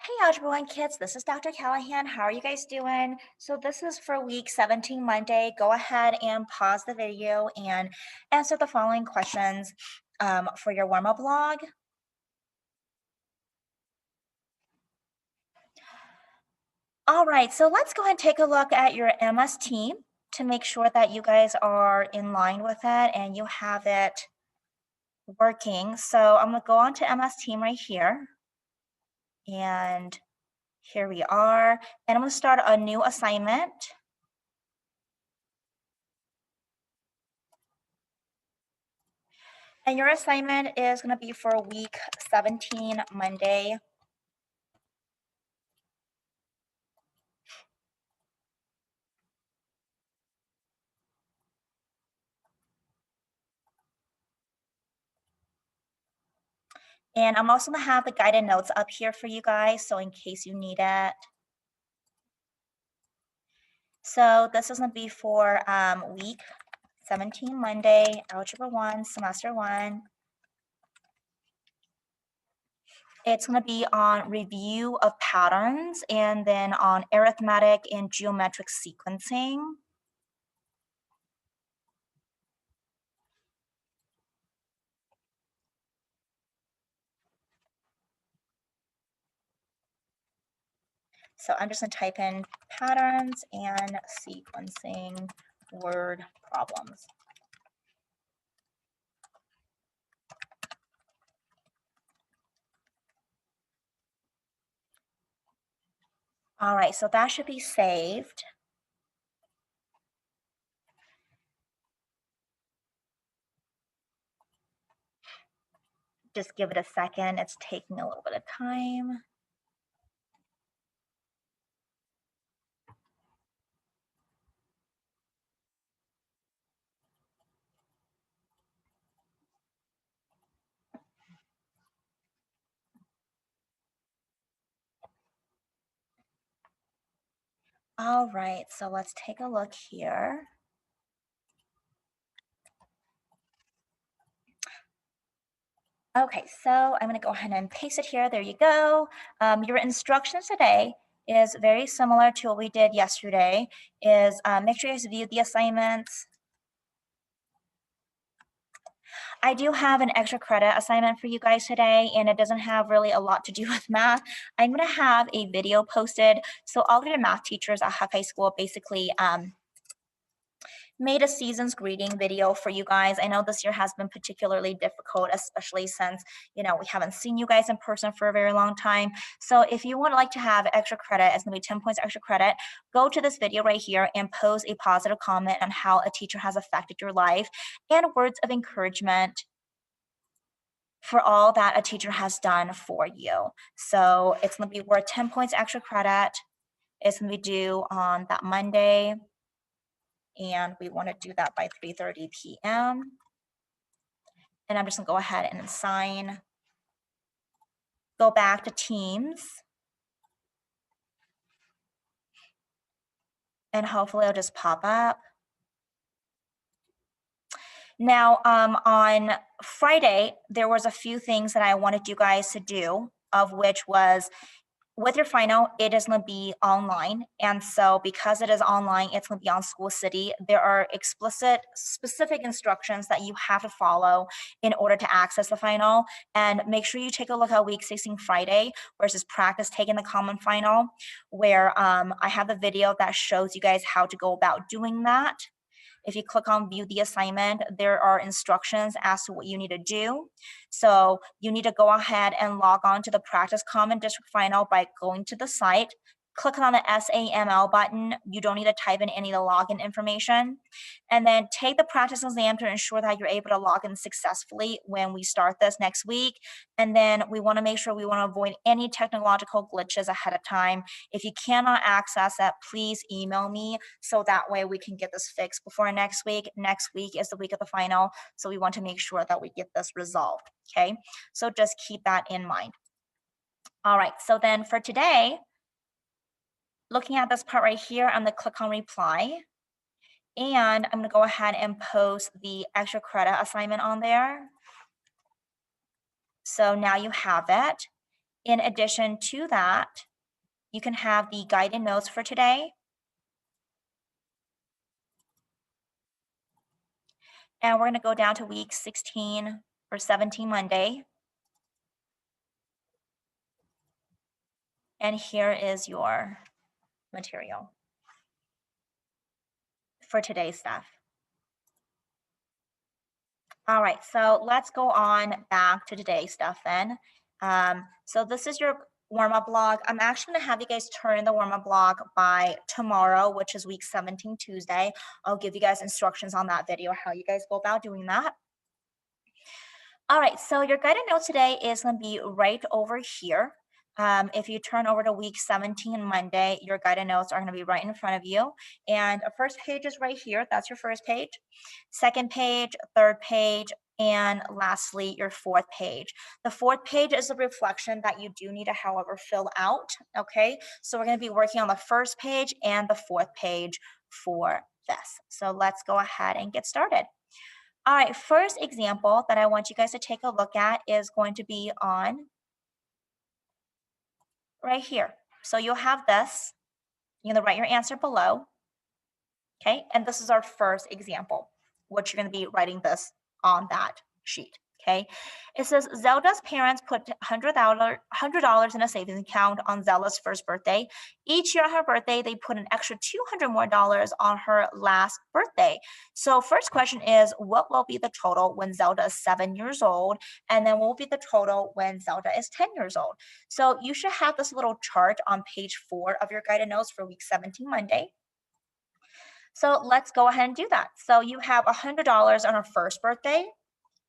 Hey Algebra 1 kids, this is Dr. Callahan. How are you guys doing? So this is for week 17 Monday. Go ahead and pause the video and answer the following questions for your warm-up log. All right, so let's go ahead and take a look at your MS team to make sure that you guys are in line with it and you have it working. So I'm gonna go on to MS team right here. And here we are. And I'm gonna start a new assignment. And your assignment is going to be for week 17, Monday. And I'm also going to have the guided notes up here for you guys, so in case you need it. So this is going to be for week 17, Monday, Algebra 1, Semester 1. It's going to be on review of patterns and then on arithmetic and geometric sequencing. So I'm just going to type in patterns and sequencing word problems. All right, so that should be saved. Just give it a second. It's taking a little bit of time. All right, so let's take a look here. Okay, so I'm gonna go ahead and paste it here. There you go. Your instructions today is very similar to what we did yesterday. Is make sure you guys view the assignments. I do have an extra credit assignment for you guys today, and it doesn't have really a lot to do with math. I'm gonna have a video posted. So all of your math teachers at Huck High School basically made a season's greeting video for you guys. I know this year has been particularly difficult, especially since, we haven't seen you guys in person for a very long time. So if you would like to have extra credit, it's gonna be 10 points extra credit, go to this video right here and post a positive comment on how a teacher has affected your life and words of encouragement for all that a teacher has done for you. So it's gonna be worth 10 points extra credit. It's gonna be due on that Monday, and we want to do that by 3:30 p.m. And I'm just gonna go ahead and assign, go back to Teams, and hopefully it'll just pop up. Now, on Friday, there was a few things that I wanted you guys to do, of which was, with your final, it is going to be online. And so because it is online, it's going to be on School City. There are explicit, specific instructions that you have to follow in order to access the final. And make sure you take a look at week 16 Friday, where it says practice taking the common final, where I have the video that shows you guys how to go about doing that. If you click on view the assignment, there are instructions as to what you need to do. So you need to go ahead and log on to the Practice Common District Final by going to the site, clicking on the SAML button. You don't need to type in any of the login information. And then take the practice exam to ensure that you're able to log in successfully when we start this next week. And then we want to make sure we want to avoid any technological glitches ahead of time. If you cannot access it, please email me so that way we can get this fixed before next week. Next week is the week of the final, so we want to make sure that we get this resolved, okay? So just keep that in mind. All right, so then for today, looking at this part right here, I'm gonna click on reply, and I'm gonna go ahead and post the extra credit assignment on there. So now you have it. In addition to that, you can have the guided notes for today. And we're going to go down to week 16 or 17 Monday. And here is your material for today's stuff. All right, so let's go on back to today's stuff then. So this is your warm-up log. I'm actually going to have you guys turn in the warm-up log by tomorrow, which is week 17, Tuesday. I'll give you guys instructions on that video, how you guys go about doing that. All right, so your guided note today is going to be right over here. If you turn over to week 17 Monday, your guided notes are going to be right in front of you. And the first page is right here. That's your first page. Second page, third page, and lastly, your fourth page. The fourth page is a reflection that you do need to, however, fill out. Okay, so we're going to be working on the first page and the fourth page for this. So let's go ahead and get started. All right, first example that I want you guys to take a look at is going to be on right here. So you'll have this. You're going to write your answer below. Okay, and this is our first example, which you're going to be writing this on that sheet. Okay, it says Zelda's parents put $100 in a savings account on Zella's first birthday. Each year on her birthday, they put an extra $200 more on her last birthday. So first question is, what will be the total when Zelda is 7 years old? And then what will be the total when Zelda is 10 years old? So you should have this little chart on page 4 of your guided notes for week 17 Monday. So let's go ahead and do that. So you have $100 on her first birthday.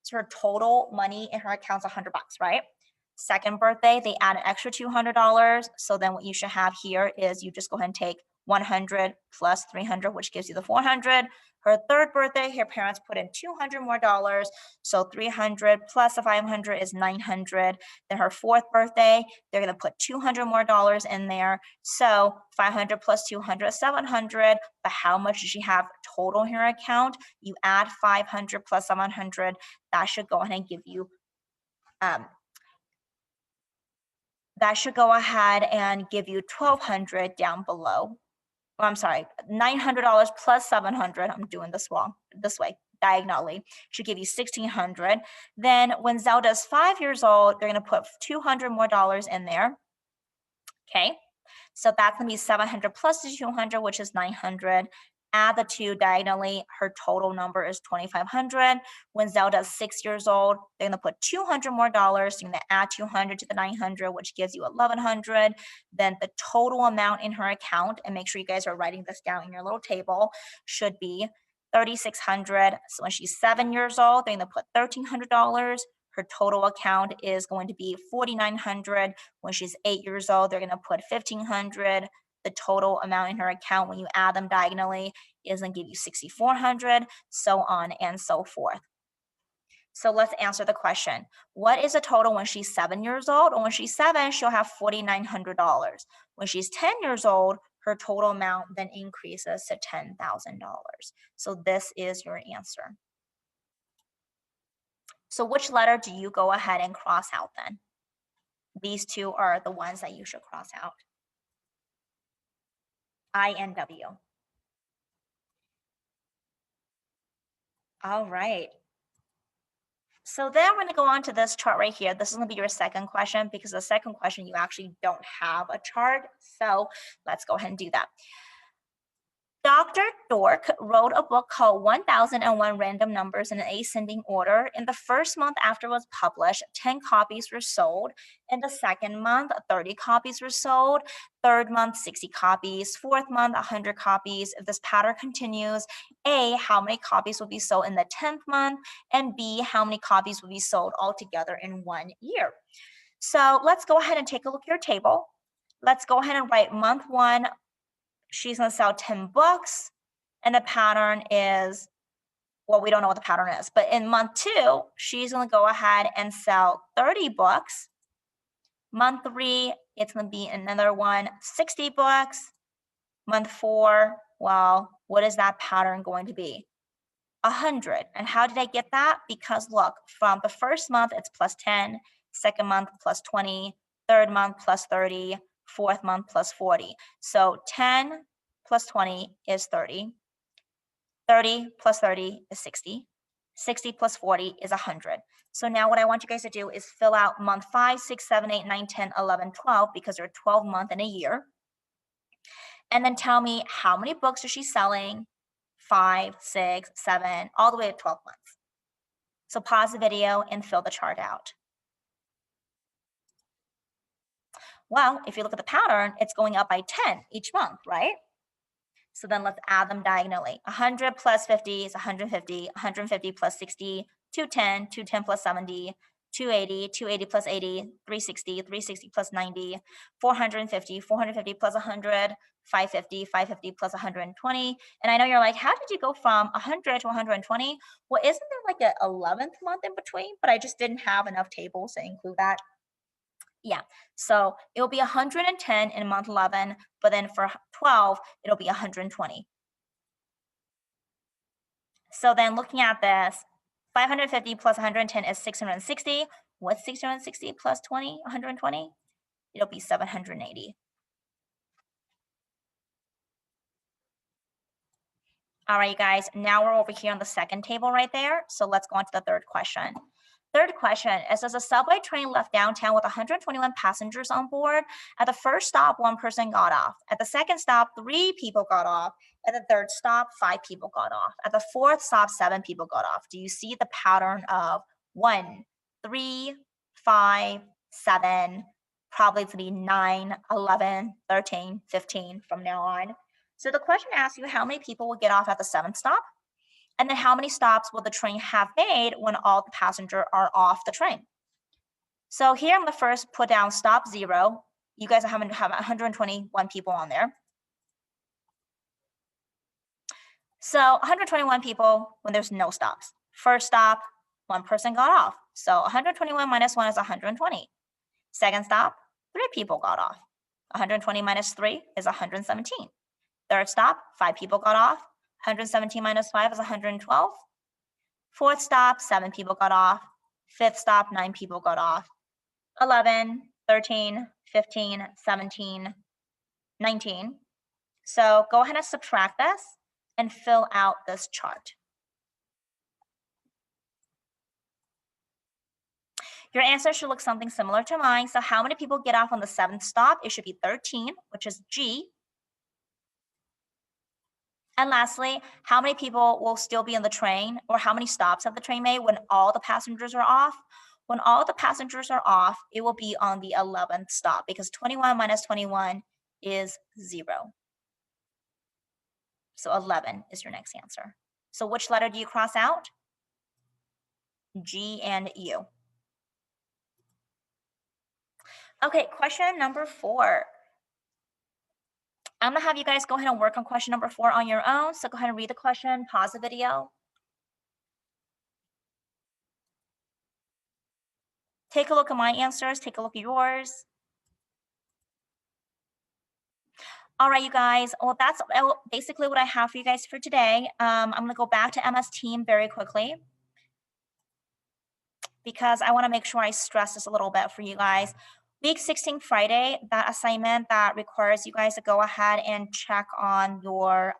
So her total money in her account is $100, right? Second birthday, they add an extra $200. So then what you should have here is you just go ahead and take 100 plus 300, which gives you the 400. Her third birthday, her parents put in $200 more. So 300 plus the 500 is 900. Then her fourth birthday, they're going to put $200 more in there. So 500 plus 200 is 700. But how much does she have total in her account? You add 500 plus 700. That should go ahead and give you that should go ahead and give you $1,200 down below. Oh, I'm sorry, $900 plus 700. I'm doing this wrong, this way, diagonally. Should give you $1,600. Then when Zelda is 5 years old, they're going to put $200 more in there. Okay, so that's going to be 700 plus the 200, which is 900. Add the two diagonally, her total number is 2,500. When Zelda is 6 years old, they're going to put $200 more. So you're going to add 200 to the 900, which gives you 1,100. Then the total amount in her account, and make sure you guys are writing this down in your little table, should be 3,600. So when she's 7 years old, they're going to put $1,300. Her total account is going to be 4,900. When she's 8 years old, they're going to put 1,500. The total amount in her account when you add them diagonally is going to give you 6,400, so on and so forth. So let's answer the question. What is the total when she's 7 years old? Or when she's 7, she'll have $4,900. When she's 10 years old, her total amount then increases to $10,000. So this is your answer. So which letter do you go ahead and cross out then? These two are the ones that you should cross out. I and W. All right. So then we're going to go on to this chart right here. This is going to be your second question because the second question you actually don't have a chart. So let's go ahead and do that. Dr. Dork wrote a book called 1001 Random Numbers in an Ascending Order. In the first month after it was published, 10 copies were sold. In the second month, 30 copies were sold. Third month, 60 copies. Fourth month, 100 copies. If this pattern continues, A, how many copies will be sold in the 10th month? And B, how many copies will be sold altogether in 1 year? So let's go ahead and take a look at your table. Let's go ahead and write month 1. She's going to sell 10 books, and the pattern is, well, we don't know what the pattern is, but in month 2, she's going to go ahead and sell 30 books. Month 3, it's going to be another 60 books. Month 4, well, what is that pattern going to be? 100. And how did I get that? Because look, from the first month, it's plus 10, second month, plus 20, third month plus 30, fourth month plus 40. So 10 plus 20 is 30. 30 plus 30 is 60. 60 plus 40 is 100. So now what I want you guys to do is fill out month 5, 6, 7, 8, 9, 10, 11, 12, because there are 12 months in a year. And then tell me how many books is she selling, 5, 6, 7, all the way to 12 months. So pause the video and fill the chart out. Well, if you look at the pattern, it's going up by 10 each month, right? So then let's add them diagonally. 100 plus 50 is 150, 150 plus 60, 210, 210 plus 70, 280, 280 plus 80, 360, 360 plus 90, 450, 450 plus 100, 550, 550 plus 120. And I know you're like, how did you go from 100 to 120? Well, isn't there like an 11th month in between? But I just didn't have enough tables to include that. Yeah, so it will be 110 in month 11, but then for 12, it'll be 120. So then looking at this, 550 plus 110 is 660. What's 660 plus 20, 120? It'll be 780. All right, you guys, now we're over here on the second table right there. So let's go on to the third question. Third question, it says a subway train left downtown with 121 passengers on board. At the first stop, 1 person got off. At the second stop, 3 people got off. At the third stop, 5 people got off. At the fourth stop, 7 people got off. Do you see the pattern of 1, 3, 5, 7, probably it's gonna be 9, 11, 13, 15 from now on. So the question asks you how many people will get off at the 7th stop? And then how many stops will the train have made when all the passengers are off the train? So here I'm going to first put down stop 0. You guys have 121 people on there. So 121 people when there's no stops. First stop, 1 person got off. So 121 minus 1 is 120. Second stop, 3 people got off. 120 minus 3 is 117. Third stop, 5 people got off. 117 minus 5 is 112. Fourth stop, 7 people got off. Fifth stop, 9 people got off. 11, 13, 15, 17, 19. So go ahead and subtract this and fill out this chart. Your answer should look something similar to mine. So how many people get off on the 7th stop? It should be 13, which is G. And lastly, how many people will still be on the train, or how many stops have the train made when all the passengers are off? When all the passengers are off, it will be on the 11th stop, because 21 minus 21 is 0. So 11 is your next answer. So which letter do you cross out? G and U. Okay, question number 4. I'm gonna have you guys go ahead and work on question number 4 on your own. So go ahead and read the question, pause the video. Take a look at my answers, take a look at yours. All right, you guys, well, that's basically what I have for you guys for today. I'm gonna go back to MS Team very quickly because I wanna make sure I stress this a little bit for you guys. Week 16 Friday, that assignment that requires you guys to go ahead and check on your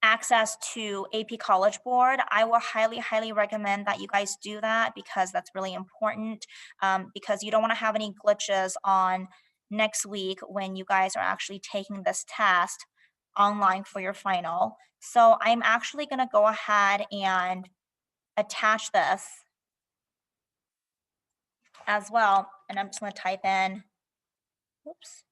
access to AP College Board. I will highly recommend that you guys do that because that's really important, because you don't want to have any glitches on next week when you guys are actually taking this test online for your final. So I'm actually going to go ahead and attach this as well, and I'm just going to type in, oops,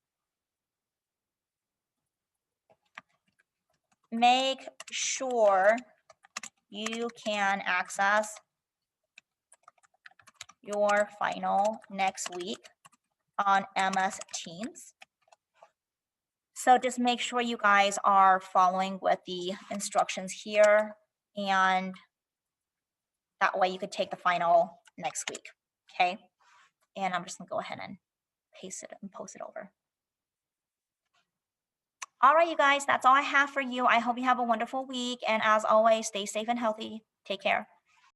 make sure you can access your final next week on MS Teams. So just make sure you guys are following with the instructions here, and that way you could take the final next week, okay? And I'm just gonna go ahead and paste it and post it over. All right, you guys, that's all I have for you. I hope you have a wonderful week. And as always, stay safe and healthy. Take care.